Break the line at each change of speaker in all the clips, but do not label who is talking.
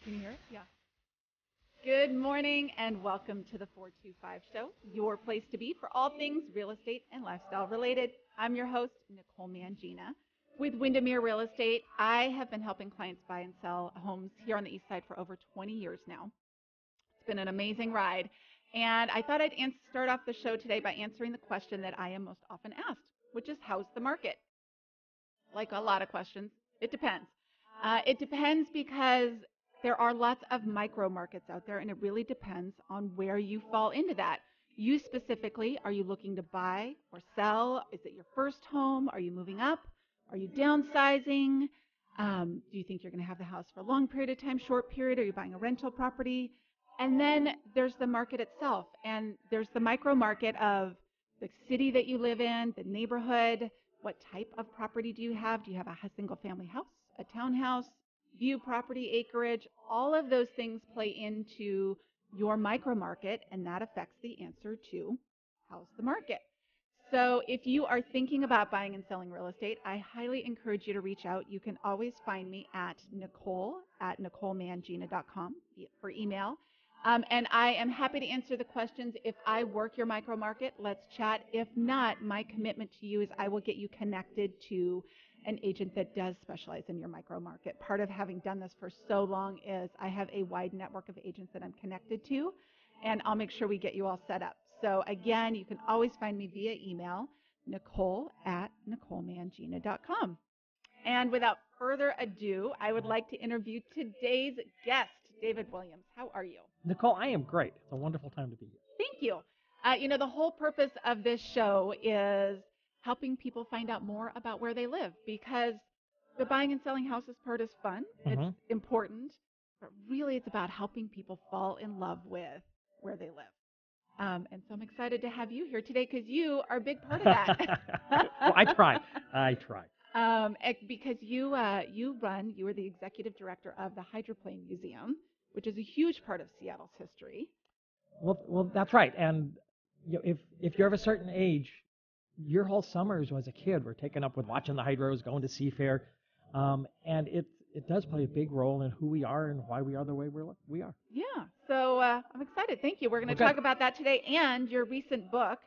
Can you hear it? Yeah. Good morning and welcome to the 425 Show, your place to be for all things real estate and lifestyle related. I'm your host, Nicole Mangina. With Windermere Real Estate, I have been helping clients buy and sell homes here on the East Side for over 20 years now. It's been an amazing ride. And I thought I'd start off the show today by answering the question that I am most often asked, which is how's the market? Like a lot of questions, it depends. It depends because there are lots of micro markets out there, and it really depends on where you fall into that. You specifically, are you looking to buy or sell? Is it your first home? Are you moving up? Are you downsizing? Do you think you're going to have the house for a long period of time, short period? Are you buying a rental property? And then there's the market itself, and there's the micro market of the city that you live in, the neighborhood. What type of property do you have? Do you have a single family house, a townhouse, view property, acreage? All of those things play into your micro market, and that affects the answer to how's the market. So if you are thinking about buying and selling real estate, I highly encourage you to reach out. You can always find me at Nicole@NicoleMangina.com for email. And I am happy to answer the questions. If I work your micro market, let's chat. If not, my commitment to you is I will get you connected to an agent that does specialize in your micro market. Part of having done this for so long is I have a wide network of agents that I'm connected to, and I'll make sure we get you all set up. So again, you can always find me via email, Nicole@NicoleMangina.com. And without further ado, I would like to interview today's guest, David Williams. How are you?
Nicole, I am great. It's a wonderful time to be here.
Thank you. The whole purpose of this show is helping people find out more about where they live, because the buying and selling houses part is fun. It's important, but really it's about helping people fall in love with where they live. And so I'm excited to have you here today because you are a big part of that.
Well, I try.
Because you are the executive director of the Hydroplane Museum, which is a huge part of Seattle's history.
Well, that's right. And if you're of a certain age, your whole summers as a kid were taken up with watching the hydros, going to Seafair, and it does play a big role in who we are and why we are the way we are.
Yeah. So I'm excited. Thank you. We're going to talk about that today and your recent book,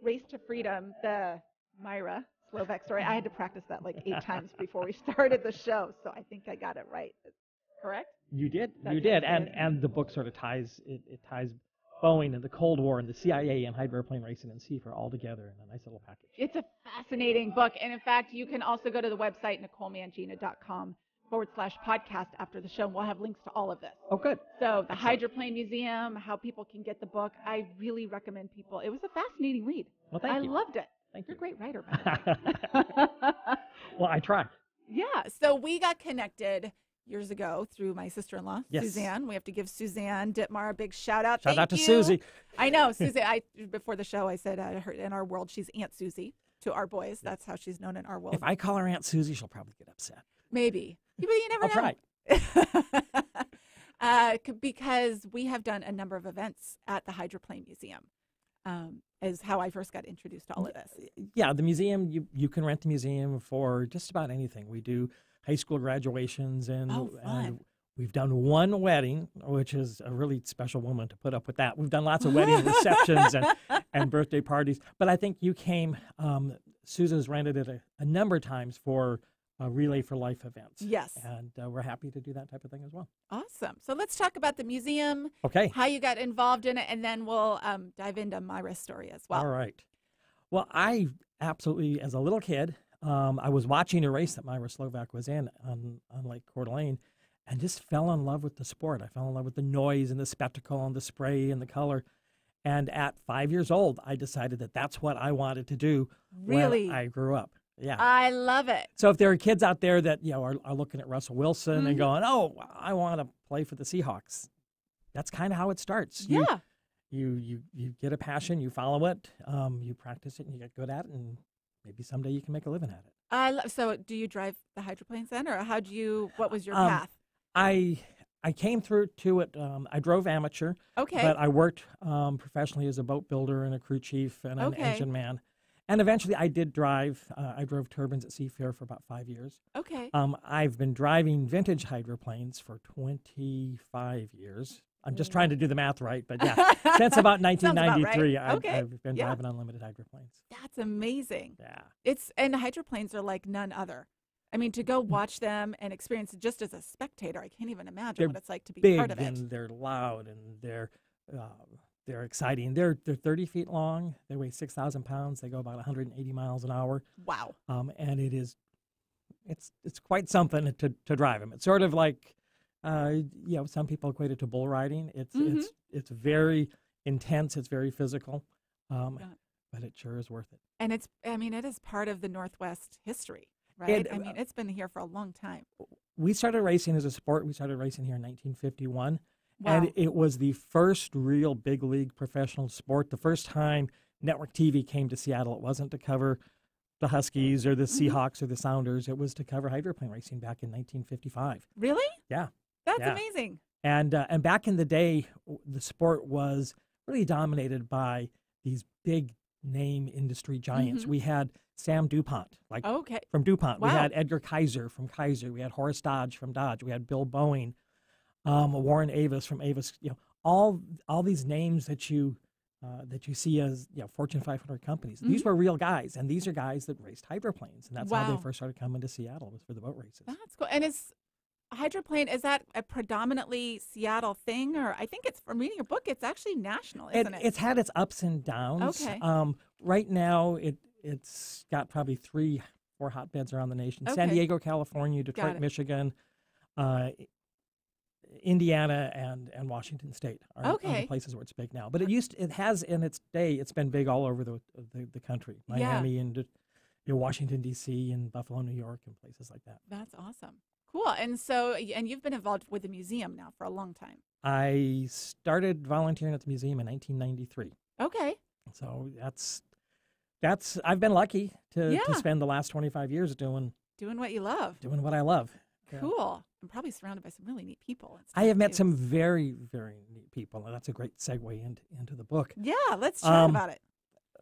Race to Freedom, the Mira Slovak story. I had to practice that like 8 times before we started the show, so I think I got it right. Correct?
You did. And the book sort of ties Boeing and the Cold War and the CIA and hydroplane racing and sea all together in a nice little package.
It's a fascinating book. And in fact, you can also go to the website, NicoleMangina.com/podcast after the show. And we'll have links to all of this.
Oh, good.
So the Hydroplane Museum, how people can get the book. I really recommend people. It was a fascinating read.
Well, thank you.
I loved it.
Thank
You're
you.
a great writer, by the way.
Well, I try.
Yeah. So we got connected years ago through my sister-in-law,
yes.
Suzanne. We have to give Suzanne Dittmar a big shout out.
Shout out to Susie.
I know, Susie. Before the show, I said in our world, she's Aunt Susie to our boys. That's how she's known in our world.
If I call her Aunt Susie, she'll probably get upset.
Maybe. But you never know.
I'll
try. Because we have done a number of events at the Hydroplane Museum. Is how I first got introduced to all of this.
Yeah, the museum, you can rent the museum for just about anything. We do high school graduations, and we've done one wedding, which is a really special woman to put up with that. We've done lots of wedding receptions and birthday parties. But I think you came, Susan's rented it a number of times for Relay for Life events.
Yes.
And we're happy to do that type of thing as well.
Awesome. So let's talk about the museum, how you got involved in it, and then we'll dive into Myra's story as well.
All right. Well, I absolutely, as a little kid, I was watching a race that Mira Slovak was in on Lake Coeur d'Alene and just fell in love with the sport. I fell in love with the noise and the spectacle and the spray and the color. And at 5 years old, I decided that that's what I wanted to do when I grew up. Yeah.
I love it.
So if there are kids out there that are looking at Russell Wilson and going, oh, I want to play for the Seahawks, that's kind of how it starts.
Yeah.
You get a passion, you follow it, you practice it, and you get good at it, and maybe someday you can make a living at it.
So do you drive the hydroplanes then, or what was your path?
I came through to it. I drove amateur, but I worked professionally as a boat builder and a crew chief and an engine man. And eventually I did drive. I drove turbines at Seafair for about 5 years.
Okay.
I've been driving vintage hydroplanes for 25 years. I'm just trying to do the math right, but yeah, since about 1993,
right. Okay.
I've been driving unlimited hydroplanes.
That's amazing.
Yeah.
And hydroplanes are like none other. I mean, to go watch them and experience it just as a spectator, I can't even imagine what it's like to be
big
part of it.
And they're loud and they're exciting. They're 30 feet long. They weigh 6,000 pounds. They go about 180 miles an hour.
Wow.
And it's quite something to drive them. It's sort of like, some people equate it to bull riding. It's very intense. It's very physical, but it sure is worth it.
And it is part of the Northwest history, right? It's been here for a long time.
We started racing as a sport. We started racing here in 1951.
Wow.
And it was the first real big league professional sport. The first time network TV came to Seattle, it wasn't to cover the Huskies or the Seahawks or the Sounders. It was to cover hydroplane racing back in 1955.
Really?
Yeah.
That's amazing.
And back in the day, the sport was really dominated by these big name industry giants. We had Sam DuPont, from DuPont.
Wow.
We had Edgar Kaiser from Kaiser. We had Horace Dodge from Dodge. We had Bill Boeing, Warren Avis from Avis. All these names that you see as Fortune 500 companies. These were real guys, and these are guys that raced hydroplanes, and that's how they first started coming to Seattle, was for the boat races.
That's cool. And hydroplane, is that a predominantly Seattle thing? Or I think from reading your book, it's actually national, isn't it?
It's had its ups and downs.
Okay.
Right now, it's got probably 3-4 hotbeds around the nation. San Diego, California, Detroit, Michigan, Indiana, and Washington State are the places where it's big now. But it has in its day, it's been big all over the country. Miami and Washington, D.C. and Buffalo, New York, and places like that.
That's awesome. Cool. And you've been involved with the museum now for a long time.
I started volunteering at the museum in 1993.
Okay.
So I've been lucky to spend the last 25 years doing
what you love.
Doing what I love.
Cool. Yeah. I'm probably surrounded by some really neat people.
I have met some very, very neat people, and that's a great segue into the book.
Yeah, let's chat about it.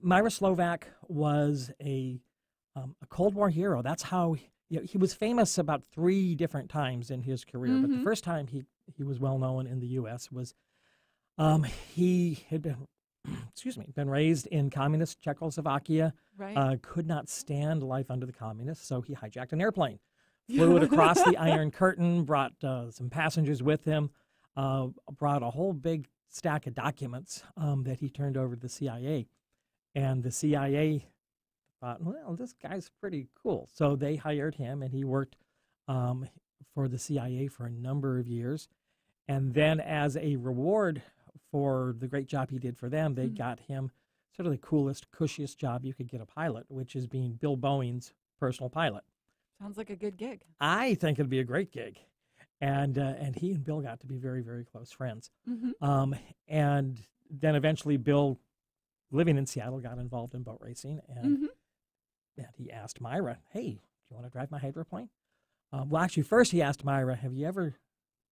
Mira Slovak was a Cold War hero. That's how he was famous about 3 different times in his career. But the first time he was well known in the U.S. was he had been raised in communist Czechoslovakia.
Right.
Could not stand life under the communists, so he hijacked an airplane, flew it across the Iron Curtain, brought some passengers with him, brought a whole big stack of documents that he turned over to the CIA. And the CIA thought, well, this guy's pretty cool. So they hired him, and he worked for the CIA for a number of years. And then as a reward for the great job he did for them, they got him sort of the coolest, cushiest job you could get a pilot, which is being Bill Boeing's personal pilot.
Sounds like a good gig.
I think it'd be a great gig. And he and Bill got to be very, very close friends. And then eventually Bill, living in Seattle, got involved in boat racing. And he asked Mira, hey, do you want to drive my hydroplane? Well, actually, first he asked Mira, have you ever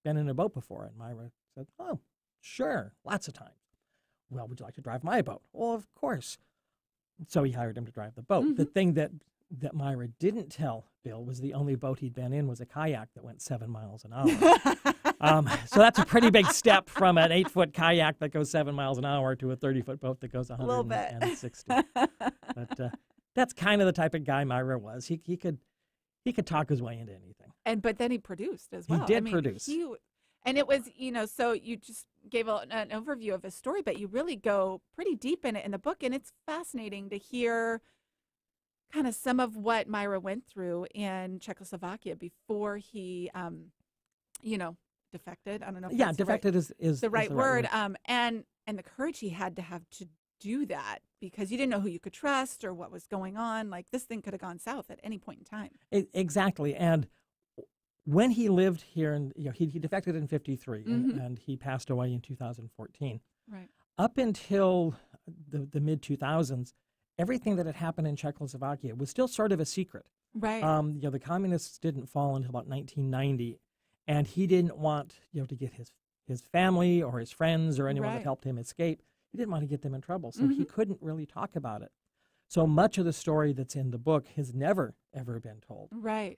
been in a boat before? And Mira said, oh, sure, lots of times. Well, would you like to drive my boat? Well, of course. So he hired him to drive the boat. The thing that Mira didn't tell Bill was the only boat he'd been in was a kayak that went 7 miles an hour. So that's a pretty big step from an 8-foot kayak that goes 7 miles an hour to a 30-foot boat that goes 160. But that's kind of the type of guy Mira was. He could talk his way into anything.
But then he produced as well.
He did produce.
And it was, so you just gave an overview of his story, but you really go pretty deep in it in the book. And it's fascinating to hear kind of some of what Mira went through in Czechoslovakia before he, defected. I don't know if that's
defected is
the right word. And the courage he had to have to do that, because you didn't know who you could trust or what was going on. Like, this thing could have gone south at any point in time.
Exactly. And when he lived here, and he defected in 53, and he passed away in 2014.
Right.
Up until the mid 2000s, everything that had happened in Czechoslovakia was still sort of a secret.
Right.
The communists didn't fall until about 1990, and he didn't want to get his family or his friends or anyone that helped him escape. He didn't want to get them in trouble, so he couldn't really talk about it. So much of the story that's in the book has never, ever been told.
Right.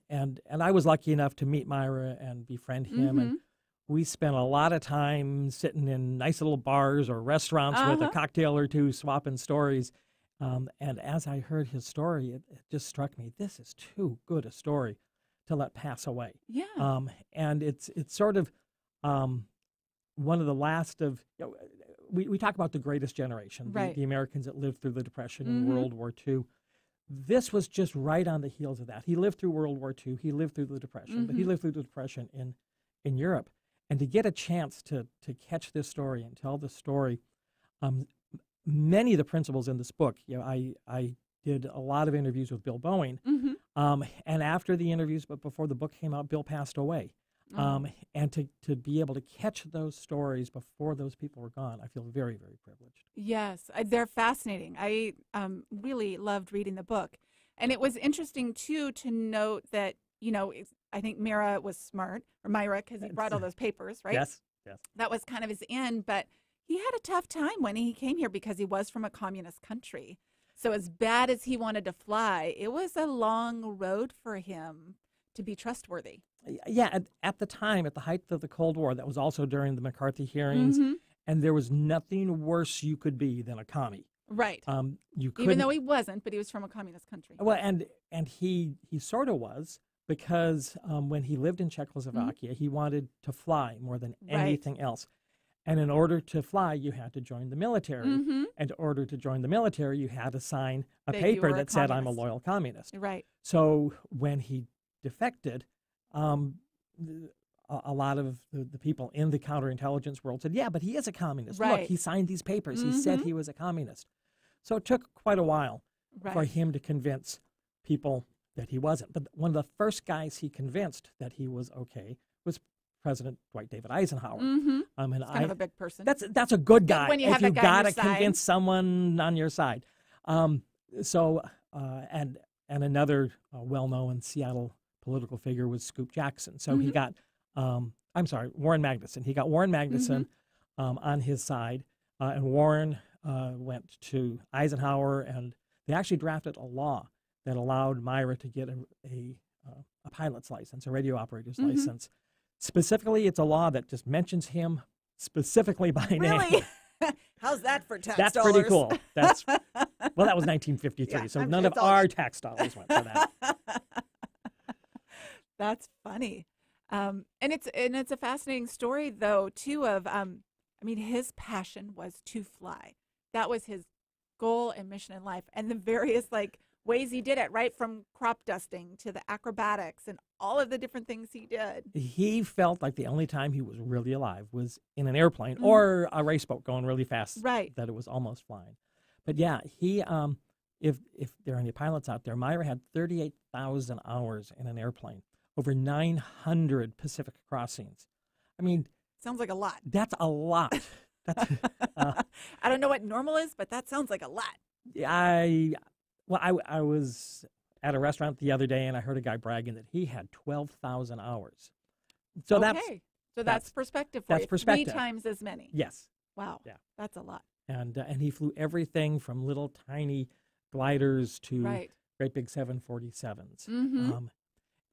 And I was lucky enough to meet Mira and befriend him. And we spent a lot of time sitting in nice little bars or restaurants with a cocktail or two, swapping stories. And as I heard his story, it just struck me, this is too good a story to let pass away.
Yeah.
And it's sort of one of the last of, we talk about the greatest generation,
Right.
the Americans that lived through the Depression and World War II. This was just right on the heels of that. He lived through World War II. He lived through the Depression, but he lived through the Depression in Europe. And to get a chance to catch this story and tell the story, many of the principles in this book, I did a lot of interviews with Bill Boeing. And after the interviews, but before the book came out, Bill passed away. And to be able to catch those stories before those people were gone, I feel very, very privileged.
Yes, they're fascinating. I really loved reading the book. And it was interesting, too, to note that, I think Mira was smart, or Myra, because he brought all those papers, right?
Yes.
That was kind of his end, but he had a tough time when he came here because he was from a communist country. So as bad as he wanted to fly, it was a long road for him to be trustworthy.
Yeah, at the time, at the height of the Cold War, that was also during the McCarthy hearings, and there was nothing worse you could be than a commie.
Right.
You couldn't,
even though he wasn't, but he was from a communist country.
Well, and he sort of was, because when he lived in Czechoslovakia, he wanted to fly more than anything else. And in order to fly, you had to join the military. And in order to join the military, you had to sign a paper that said, I'm a loyal communist.
Right.
So when he defected, a lot of the people in the counterintelligence world said, yeah, but he is a communist.
Right.
Look, he signed these papers. He said he was a communist. So it took quite a while for him to convince people that he wasn't. But one of the first guys he convinced that he was okay was President Dwight David Eisenhower.
And kind of a big person.
That's a good guy.
When you
if
have
you've
that guy on
got to
your side.
convince someone on your side. And another well-known Seattle political figure was Scoop Jackson. So he got, Warren Magnuson. He got Warren Magnuson on his side, and Warren went to Eisenhower, and they actually drafted a law that allowed Myra to get a pilot's license, a radio operator's license. Specifically, it's a law that just mentions him specifically by name.
Really? How's that for tax
That's
dollars?
pretty cool. That was 1953, so none of our tax dollars went for that.
That's funny. And it's a fascinating story, though, too, of, his passion was to fly. That was his goal and mission in life. And the various, ways he did it, right from crop dusting to the acrobatics and all of the different things he did. He
felt like the only time he was really alive was in an airplane or a race boat going really fast,
right?
That it was almost flying. But yeah, he if there are any pilots out there, Myra had 38,000 hours in an airplane, over 900 Pacific crossings.
Sounds like a lot.
That's a lot.
I don't know what normal is, but that sounds like a lot.
I was at a restaurant the other day, and I heard a guy bragging that he had 12,000 hours. So
that's perspective for you.
That's perspective.
3 times as many.
Yes.
Wow.
Yeah.
That's a lot.
And he flew everything from little tiny gliders to great big 747s.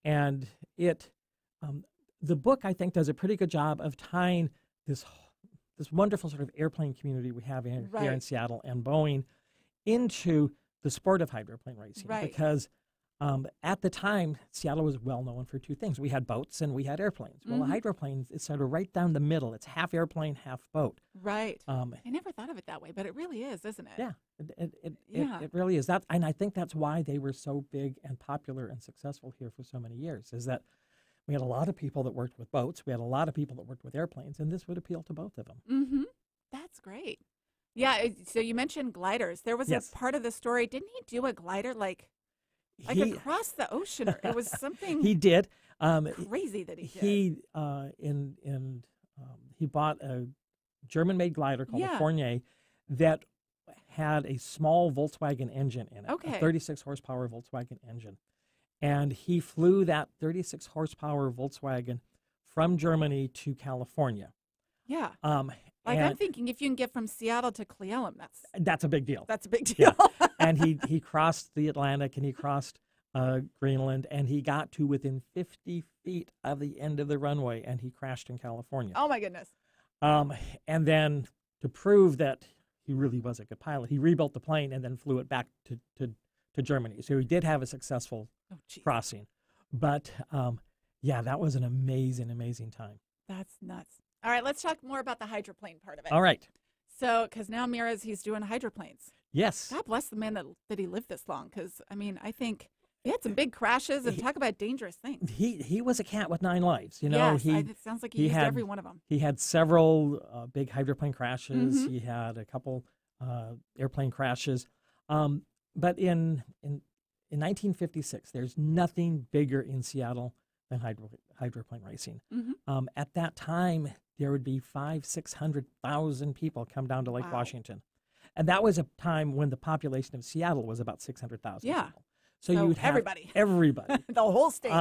And the book, I think, does a pretty good job of tying this wonderful sort of airplane community we have here in Seattle and Boeing into the sport of hydroplane racing. Because at the time, Seattle was well known for 2 things. We had boats and we had airplanes. Well, a hydroplane is sort of right down the middle. It's half airplane, half boat.
Right. I never thought of it that way, but it really is, isn't it?
Yeah, it really is. And I think that's why they were so big and popular and successful here for so many years, is that we had a lot of people that worked with boats. We had a lot of people that worked with airplanes, and this would appeal to both of them.
That's great. Yeah, so you mentioned gliders. There was a part of the story. Didn't he do a glider across the ocean? It was something
he did.
Crazy that he did.
He bought a German-made glider called a Fournier that had a small Volkswagen engine in it, a 36 horsepower Volkswagen engine. And he flew that 36 horsepower Volkswagen from Germany to California.
Yeah. Like, I'm thinking if you can get from Seattle to Cle Elum,
that's a big deal.
That's a big deal.
Yeah. And he crossed the Atlantic, and he crossed Greenland, and he got to within 50 feet of the end of the runway, and he crashed in California.
Oh, my goodness.
And then to prove that he really was a good pilot, he rebuilt the plane and then flew it back to Germany. So he did have a successful crossing. But, yeah, that was an amazing, amazing time.
That's nuts. All right, let's talk more about the hydroplane part of it.
All right.
So, because now he's doing hydroplanes.
Yes.
God bless the man that he lived this long, because, I mean, I think he had some big crashes, and talk about dangerous things.
He was a cat with 9 lives. You know,
yes, it sounds like he used every one of them.
He had several big hydroplane crashes.
Mm-hmm.
He had a couple airplane crashes. But in 1956, there's nothing bigger in Seattle than hydroplane racing.
Mm-hmm.
At that time, there would be 500,000-600,000 people come down to Lake Washington. And that was a time when the population of Seattle was about 600,000 people. So you'd have everybody.
The whole state.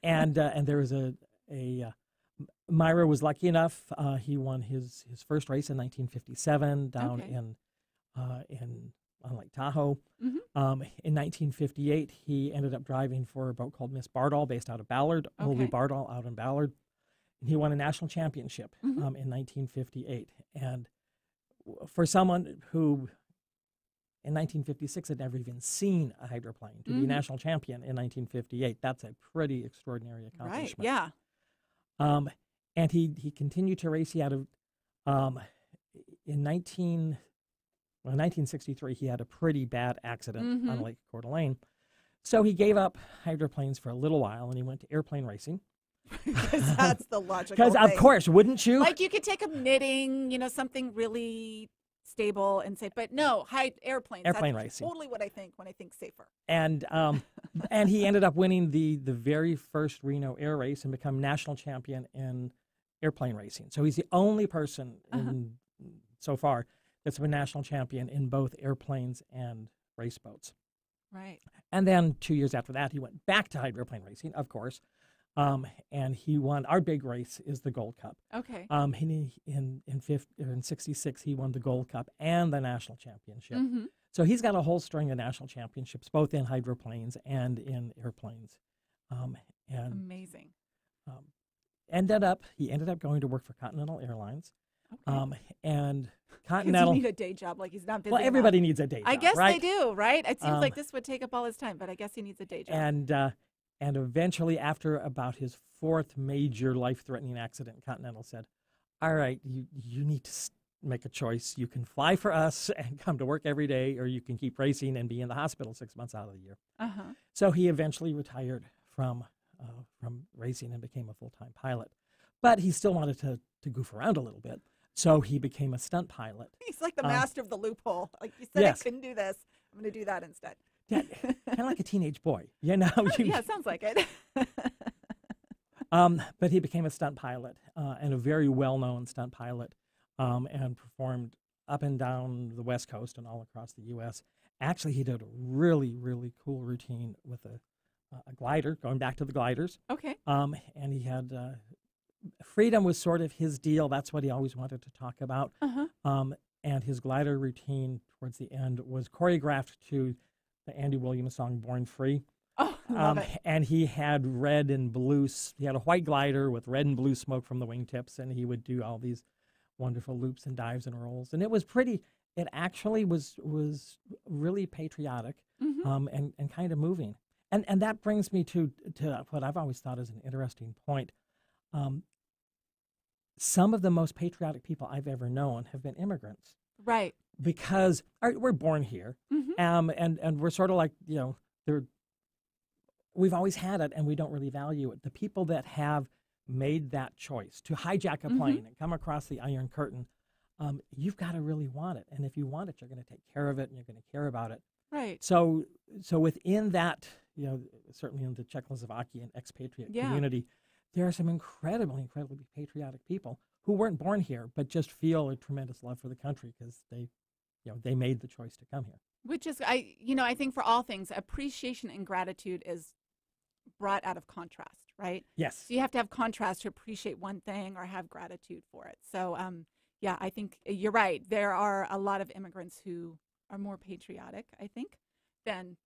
And there was a Mira was lucky enough. He won his first race in 1957 down on Lake Tahoe.
Mm-hmm.
In 1958, he ended up driving for a boat called Miss Bardall, based out of Ballard, Molly Bardall out in Ballard. And he won a national championship in 1958. And for someone who in 1956 had never even seen a hydroplane, to be national champion in 1958, that's a pretty extraordinary accomplishment.
Right, yeah.
And he continued to race. He had in 1963, he had a pretty bad accident on Lake Coeur d'Alene. So he gave up hydroplanes for a little while, and he went to airplane racing.
Because that's the logical
Because, of course, wouldn't you?
Like, you could take up knitting, something really stable and safe. But no, airplanes.
Airplane
that's
racing.
Totally what I think when I think safer.
And and he ended up winning the very first Reno air race and become national champion in airplane racing. So he's the only person so far that's been national champion in both airplanes and race boats.
Right.
And then 2 years after that, he went back to hydroplane racing, of course. And he won. Our big race is the Gold Cup.
Okay.
In 66, he won the Gold Cup and the national championship.
Mm-hmm.
So he's got a whole string of national championships, both in hydroplanes and in airplanes. And
amazing.
He ended up going to work for Continental Airlines.
Okay.
And Continental.
He need a day job, like he's not busy.
Well, everybody needs a day job.
I guess
right?
they do, right? It seems like this would take up all his time, but I guess he needs a day job.
And eventually, after about his 4th major life-threatening accident, Continental said, all right, you need to make a choice. You can fly for us and come to work every day, or you can keep racing and be in the hospital 6 months out of the year. So he eventually retired from racing and became a full-time pilot. But he still wanted to goof around a little bit. So he became a stunt pilot.
He's like the master of the loophole. Like, you said,
yes.
I couldn't do this. I'm going to do that instead.
Yeah, kind of like a teenage boy,
Yeah, it sounds like it.
But he became a stunt pilot and a very well-known stunt pilot, and performed up and down the West Coast and all across the U.S. Actually, he did a really, really cool routine with a glider, going back to the gliders.
Okay.
And he had freedom was sort of his deal. That's what he always wanted to talk about. And his glider routine towards the end was choreographed to the Andy Williams song "Born Free."
Oh, love it.
And he had red and blue. He had a white glider with red and blue smoke from the wingtips, and he would do all these wonderful loops and dives and rolls. And it was pretty. It actually was really patriotic, and kind of moving. And that brings me to what I've always thought is an interesting point. Some of the most patriotic people I've ever known have been immigrants.
Right.
Because we're born here, and we're sort of like, we've always had it, and we don't really value it. The people that have made that choice to hijack a plane and come across the Iron Curtain, you've got to really want it. And if you want it, you're going to take care of it, and you're going to care about it.
Right.
So within that, certainly in the Czechoslovakian expatriate community, there are some incredibly patriotic people who weren't born here, but just feel a tremendous love for the country because they made the choice to come here.
Which is, I think for all things, appreciation and gratitude is brought out of contrast, right?
Yes.
So you have to have contrast to appreciate one thing or have gratitude for it. So, Yeah, I think you're right. There are a lot of immigrants who are more patriotic, I think, than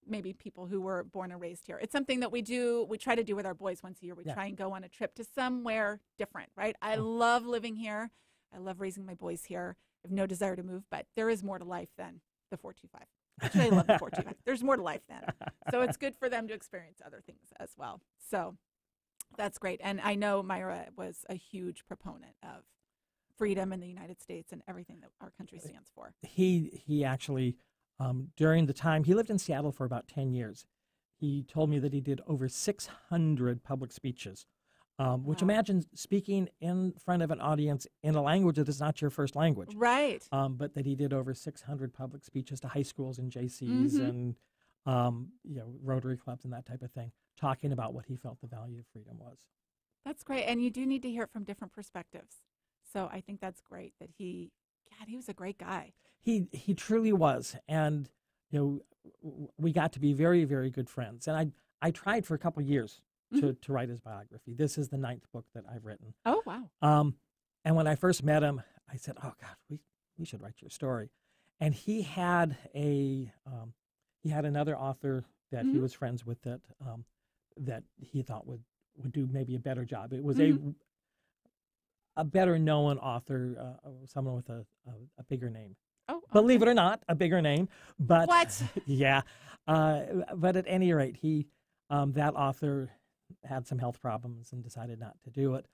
maybe people who were born and raised here. It's something that we do. We try to do with our boys once a year. We try and go on a trip to somewhere different, right? I love living here. I love raising my boys here. I have no desire to move, but there is more to life than the 425. Actually, I love the 425. There's more to life then. So it's good for them to experience other things as well. So that's great. And I know Myra was a huge proponent of freedom in the United States and everything that our country stands for.
He actually, during the time, he lived in Seattle for about 10 years. He told me that he did over 600 public speeches, which imagine speaking in front of an audience in a language that is not your first language.
Right.
But that he did over 600 public speeches to high schools and JCs and Rotary clubs and that type of thing, talking about what he felt the value of freedom was.
That's great. And you do need to hear it from different perspectives. So I think that's great that he was a great guy.
He truly was. And, we got to be very, very good friends. And I tried for a couple of years to write his biography. This is the 9th book that I've written.
Oh, wow.
And when I first met him, I said, oh, God, we should write your story. And he had another author that he was friends with that he thought would do maybe a better job. It was a better known author, someone with a bigger name.
Oh, okay.
Believe it or not, a bigger name. But
what?
Yeah. But at any rate, that author had some health problems and decided not to do it.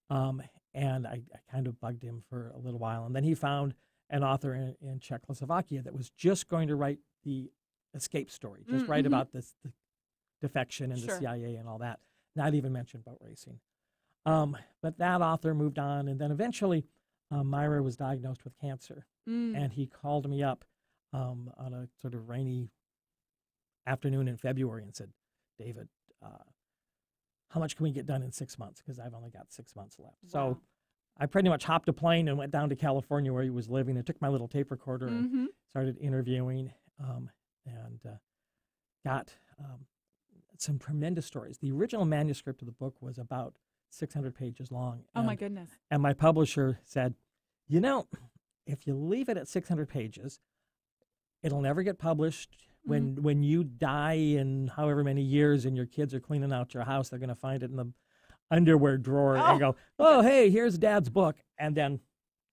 And I kind of bugged him for a little while. And then he found an author in Czechoslovakia that was just going to write the escape story, just write about the defection and the CIA and all that, not even mention boat racing. But that author moved on, and then eventually Myra was diagnosed with cancer. And he called me up on a sort of rainy afternoon in February and said, David, how much can we get done in 6 months? Because I've only got 6 months left. Wow. So I pretty much hopped a plane and went down to California where he was living and took my little tape recorder and started interviewing and got some tremendous stories. The original manuscript of the book was about 600 pages long.
Oh, my goodness.
And my publisher said, if you leave it at 600 pages, it'll never get published. When you die in however many years and your kids are cleaning out your house, they're going to find it in the underwear drawer and go, oh, hey, here's Dad's book, and then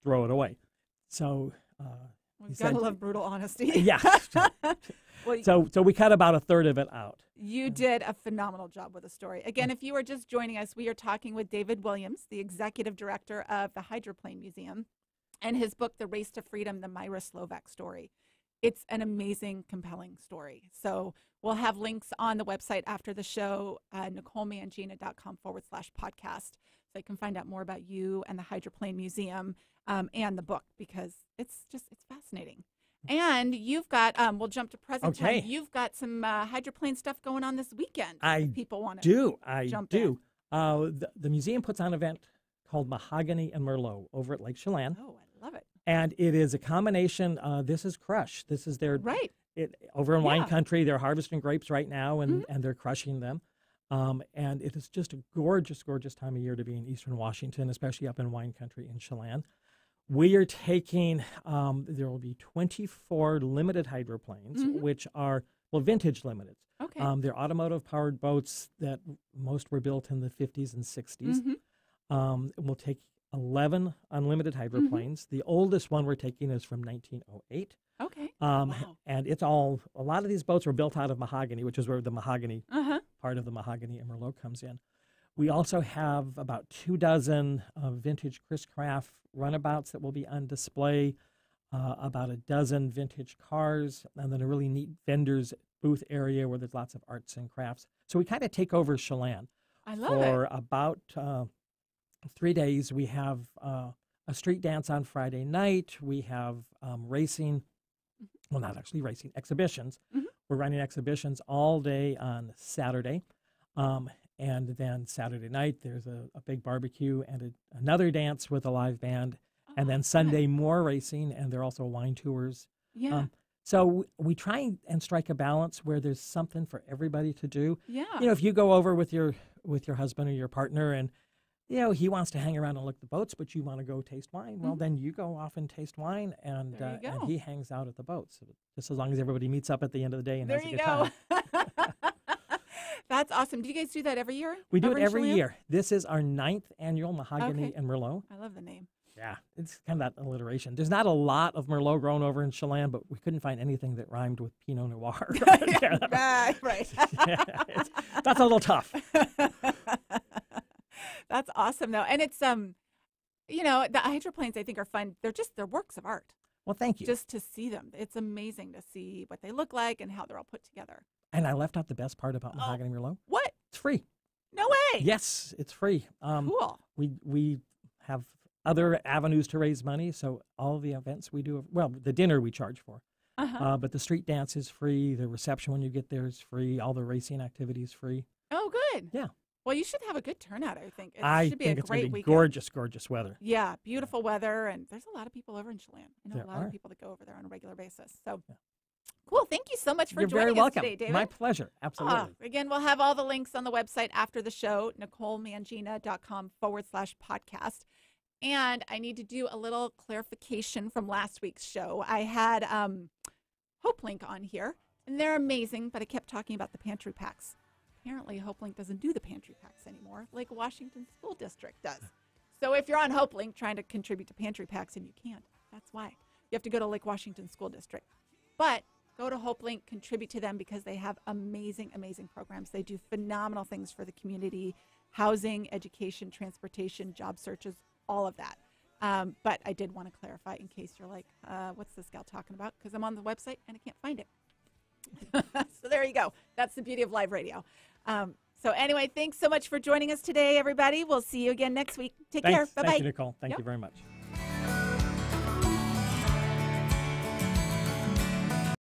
throw it away. So
we've got to love brutal honesty.
Yeah.
Well,
so we cut about a third of it out.
You did a phenomenal job with the story. Again, if you are just joining us, we are talking with David Williams, the executive director of the Hydroplane Museum, and his book, The Race to Freedom, the Mira Slovak Story. It's an amazing, compelling story. So we'll have links on the website after the show, NicoleMangina.com/podcast. So you can find out more about you and the Hydroplane Museum and the book, because it's fascinating. And you've got, we'll jump to present time. You've got some hydroplane stuff going on this weekend. People want to jump in.
The museum puts on an event called Mahogany and Merlot over at Lake Chelan.
Oh, I love it.
And it is a combination. This is crush. This is their over in wine country. They're harvesting grapes right now, and they're crushing them. And it is just a gorgeous, gorgeous time of year to be in Eastern Washington, especially up in wine country in Chelan. We are taking, there will be 24 limited hydroplanes, which are, vintage limited.
Okay.
They're automotive-powered boats that most were built in the 50s and 60s. We'll take 11 unlimited hydroplanes. The oldest one we're taking is from 1908.
Okay.
Wow. And it's a lot of these boats were built out of mahogany, which is where the mahogany part of the Mahogany and Merlot comes in. We also have about 24 vintage Chris Craft runabouts that will be on display, about a dozen vintage cars, and then a really neat vendors booth area where there's lots of arts and crafts. So we kind of take over Chelan.
I love it.
For about 3 days, we have a street dance on Friday night. We have racing, well, not actually racing, exhibitions. We're running exhibitions all day on Saturday. And then Saturday night, there's a big barbecue and another dance with a live band. And then Sunday, more racing, and there are also wine tours.
Yeah.
So we try and strike a balance where there's something for everybody to do.
Yeah.
If you go over with your husband or your partner and he wants to hang around and look at the boats, but you want to go taste wine. Well, then you go off and taste wine, and he hangs out at the boats. Just as long as everybody meets up at the end of the day and has a good time.
That's awesome. Do you guys do that every year?
We do it every year. This is our 9th annual Mahogany and Merlot.
I love the name.
Yeah, it's kind of that alliteration. There's not a lot of Merlot grown over in Chelan, but we couldn't find anything that rhymed with Pinot Noir.
Right.
That's a little tough.
That's awesome, though. And it's, the hydroplanes, I think, are fun. They're works of art.
Well, thank you.
Just to see them. It's amazing to see what they look like and how they're all put together.
And I left out the best part about Mahogany Merlot.
What?
It's free.
No way.
Yes, it's free.
Cool.
We have other avenues to raise money, so all the events we do, the dinner we charge for. But the street dance is free. The reception when you get there is free. All the racing activities free.
Oh, good.
Yeah.
Well, you should have a good turnout, I think.
I
should be
think
a
it's
great
going to be
weekend.
gorgeous weather.
Yeah, beautiful weather, and there's a lot of people over in Chelan. I know
There
a lot
are.
of people that go over there on a regular basis. So, cool. Thank you so much for
You're
joining
very
us
welcome.
today, David.
My pleasure. Absolutely.
Again, we'll have all the links on the website after the show, NicoleMangina.com/podcast. And I need to do a little clarification from last week's show. I had HopeLink on here, and they're amazing, but I kept talking about the pantry packs. Apparently, HopeLink doesn't do the pantry packs anymore, like Washington School District does. So if you're on HopeLink trying to contribute to pantry packs and you can't, that's why. You have to go to Lake Washington School District. But go to HopeLink, contribute to them because they have amazing programs. They do phenomenal things for the community, housing, education, transportation, job searches, all of that. But I did want to clarify in case you're like, what's this gal talking about? Because I'm on the website and I can't find it. So there you go. That's the beauty of live radio. So anyway, thanks so much for joining us today, everybody. We'll see you again next week. Take care. Bye-bye.
Thank you, Nicole. Thank you very much.